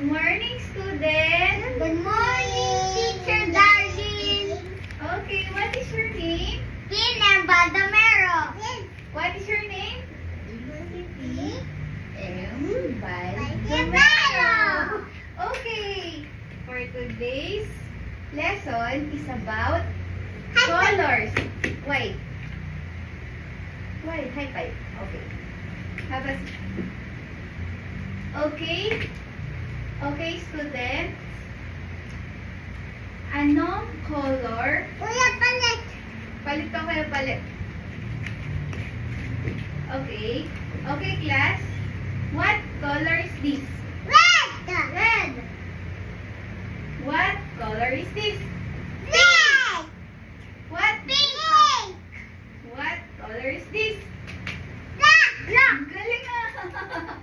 Good morning, students. Good morning, Teacher Darlene. Okay, what is your name? Tina Badamero. What is your name? Badamero. Okay, for today's lesson is about colors. Why? Why? High five. Okay. Have a Okay. Okay, students. Anong color? Kuya, palit. Palit pa kayo, palit. Okay. Okay, class. What color is this? Red. Red. What color is this? Red. What? Pink. What color is this? Black. Ang galing ah.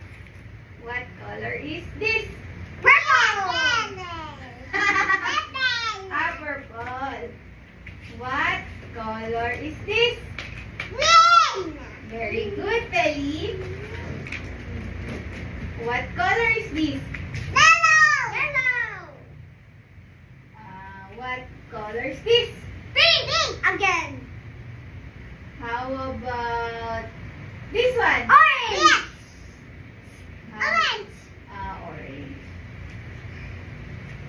What color is this? Purple. Ah, purple. What color is this? Green. Very good, Feli. What color is this? Yellow. Yellow. What color is this? Pink. Pink. Again. How about this one? Orange. Yes. How- Orange. Orange.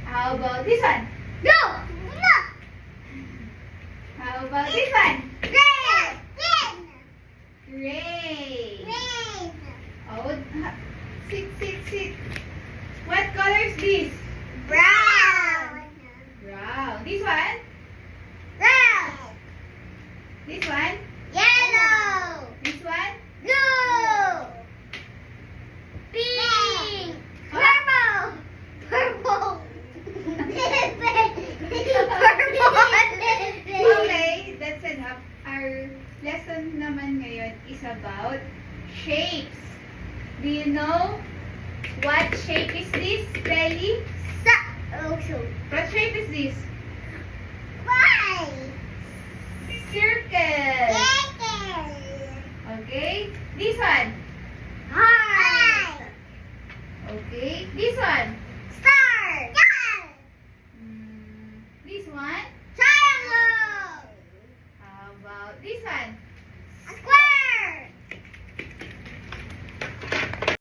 How about this one? Blue. Blue. How about this one? Green. Green. Gray. Green. Oh, sit. What color is this? Brown. Brown. This one? Red. This one? Yellow. This one? Blue. Pink. Purple. Purple. Okay, that's enough. Our lesson naman ngayon is about shapes. Do you know what shape is this, Belly? What shape is this? Why? Circle. Okay. This one.